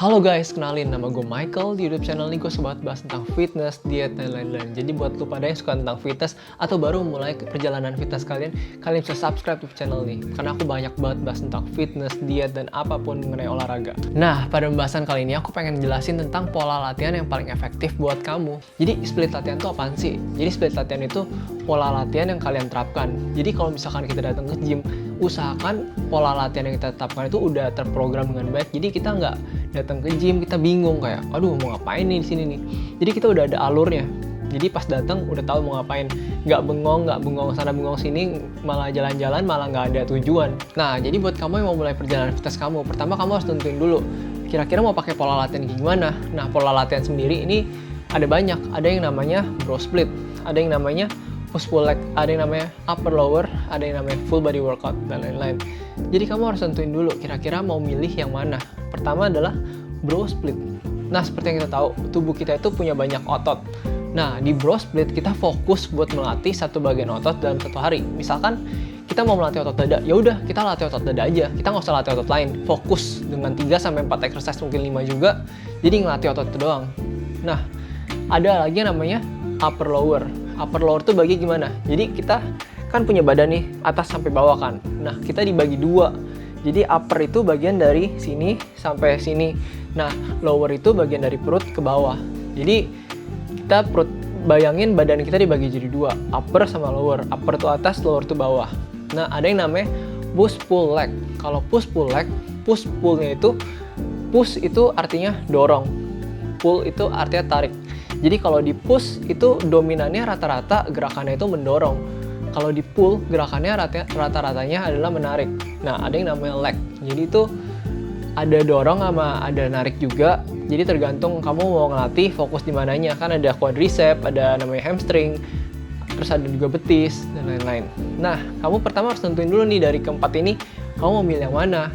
Halo guys, kenalin nama gue Michael. Di YouTube channel ini gue suka bahas tentang fitness, diet, dan lain-lain. Jadi buat lu pada yang suka tentang fitness atau baru mulai perjalanan fitness kalian bisa subscribe di channel ini. Karena aku banyak banget bahas tentang fitness, diet, dan apapun mengenai olahraga. Nah, pada pembahasan kali ini aku pengen jelasin tentang pola latihan yang paling efektif buat kamu. Jadi split latihan itu apaan sih? Jadi split latihan itu pola latihan yang kalian terapkan. Jadi kalau misalkan kita datang ke gym, usahakan pola latihan yang kita tetapkan itu udah terprogram dengan baik. Jadi kita nggak datang ke gym kita bingung kayak, aduh mau ngapain nih di sini nih. Jadi kita udah ada alurnya. Jadi pas datang udah tahu mau ngapain. Nggak bengong sana bengong sini, malah jalan-jalan malah nggak ada tujuan. Nah, jadi buat kamu yang mau mulai perjalanan fitness kamu, pertama kamu harus tentuin dulu kira-kira mau pakai pola latihan gimana. Nah, pola latihan sendiri ini ada banyak. Ada yang namanya bro split, ada yang namanya push pull leg, ada yang namanya upper lower, ada yang namanya full body workout, dan lain-lain. Jadi kamu harus tentuin dulu kira-kira mau milih yang mana. Pertama adalah bro split. Nah, seperti yang kita tahu, tubuh kita itu punya banyak otot. Nah, di bro split kita fokus buat melatih satu bagian otot dalam satu hari. Misalkan kita mau melatih otot dada, ya udah kita latih otot dada aja. Kita nggak usah latih otot lain. Fokus dengan 3-4 exercise, mungkin 5 juga. Jadi ngelatih otot itu doang. Nah, ada lagi yang namanya upper lower. Upper lower itu bagi gimana? Jadi kita kan punya badan nih, atas sampai bawah kan. Nah, kita dibagi dua. Jadi upper itu bagian dari sini sampai sini. Nah, lower itu bagian dari perut ke bawah. Jadi kita bayangin badan kita dibagi jadi dua, upper sama lower. Upper itu atas, lower itu bawah. Nah, ada yang namanya push pull leg. Kalau push pull leg, push pullnya itu, push itu artinya dorong, pull itu artinya tarik. Jadi kalau di push itu dominannya rata-rata gerakannya itu mendorong. Kalau di pull gerakannya rata-ratanya adalah menarik. Nah, ada yang namanya leg. Jadi itu ada dorong sama ada narik juga. Jadi tergantung kamu mau ngelatih fokus di mananya. Kan ada quadricep, ada namanya hamstring, terus ada juga betis dan lain-lain. Nah, kamu pertama harus tentuin dulu nih dari keempat ini kamu mau milih yang mana.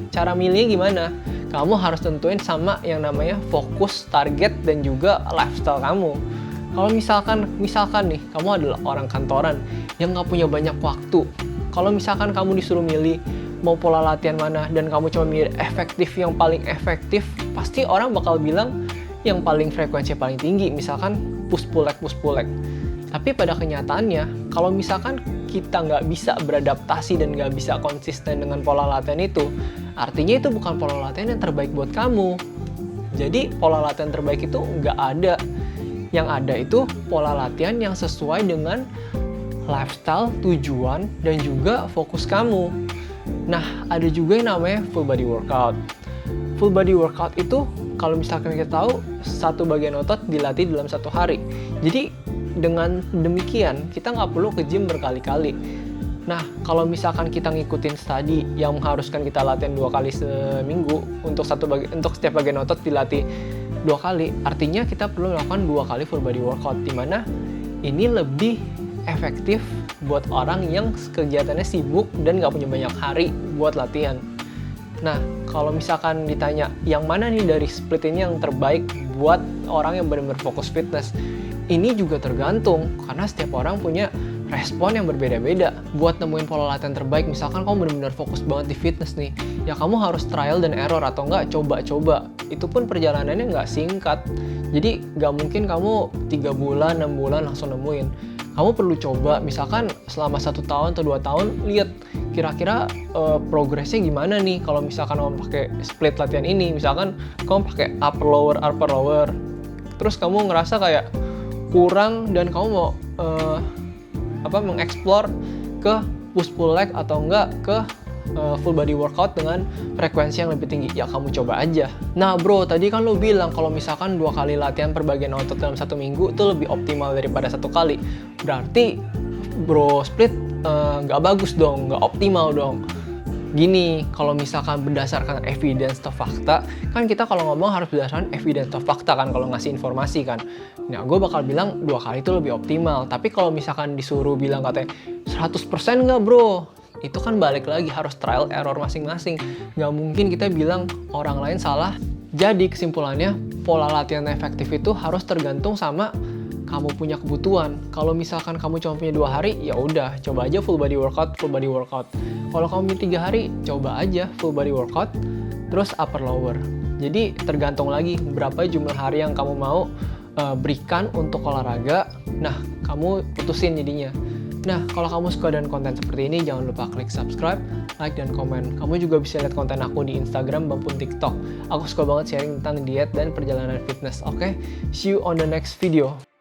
Cara milihnya gimana? Kamu harus tentuin sama yang namanya fokus, target, dan juga lifestyle kamu. Kalau misalkan nih, kamu adalah orang kantoran yang nggak punya banyak waktu. Kalau misalkan kamu disuruh milih mau pola latihan mana dan kamu cuma milih yang paling efektif, pasti orang bakal bilang yang paling frekuensinya paling tinggi, misalkan push pull leg. Tapi pada kenyataannya, kalau misalkan kita nggak bisa beradaptasi dan nggak bisa konsisten dengan pola latihan itu, artinya itu bukan pola latihan yang terbaik buat kamu. Jadi pola latihan terbaik itu nggak ada. Yang ada itu pola latihan yang sesuai dengan lifestyle, tujuan, dan juga fokus kamu. Nah, ada juga yang namanya full body workout. Full body workout itu kalau misalkan kita tahu satu bagian otot dilatih dalam satu hari. Jadi dengan demikian kita nggak perlu ke gym berkali-kali. Nah, kalau misalkan kita ngikutin studi yang mengharuskan kita latihan 2 kali seminggu untuk setiap bagian otot dilatih 2 kali, artinya kita perlu melakukan 2 kali full body workout, di mana ini lebih efektif buat orang yang kegiatannya sibuk dan nggak punya banyak hari buat latihan. Nah, kalau misalkan ditanya yang mana nih dari split ini yang terbaik buat orang yang benar-benar fokus fitness, ini juga tergantung karena setiap orang punya respon yang berbeda-beda. Buat nemuin pola latihan terbaik, misalkan kamu benar-benar fokus banget di fitness nih, ya kamu harus trial dan error atau enggak coba-coba. Itu pun perjalanannya nggak singkat. Jadi nggak mungkin kamu 3 bulan, 6 bulan langsung nemuin. Kamu perlu coba, misalkan selama 1 tahun atau 2 tahun, lihat kira-kira progresnya gimana nih. Kalau misalkan kamu pakai split latihan ini, misalkan kamu pakai upper lower, terus kamu ngerasa kayak kurang dan kamu mau mengeksplor ke push pull leg atau enggak ke full body workout dengan frekuensi yang lebih tinggi, ya kamu coba aja. Nah bro, tadi kan lo bilang kalau misalkan 2 kali latihan per bagian otot dalam 1 minggu itu lebih optimal daripada 1 kali. Berarti bro split nggak bagus dong, nggak optimal dong. Gini, kalau misalkan berdasarkan evidence atau fakta, kan kita kalau ngomong harus berdasarkan evidence atau fakta kan kalau ngasih informasi kan. Nah, gue bakal bilang 2 kali itu lebih optimal. Tapi kalau misalkan disuruh bilang katanya 100% nggak bro, itu kan balik lagi harus trial error masing-masing. Nggak mungkin kita bilang orang lain salah. Jadi kesimpulannya, pola latihan efektif itu harus tergantung sama kamu punya kebutuhan. Kalau misalkan kamu cuma punya 2 hari, ya udah coba aja full body workout. Kalau kamu punya 3 hari, coba aja full body workout, terus upper lower. Jadi tergantung lagi berapa jumlah hari yang kamu mau berikan untuk olahraga. Nah, kamu putusin jadinya. Nah, kalau kamu suka dengan konten seperti ini, jangan lupa klik subscribe, like, dan komen. Kamu juga bisa lihat konten aku di Instagram maupun TikTok. Aku suka banget sharing tentang diet dan perjalanan fitness, oke? See you on the next video.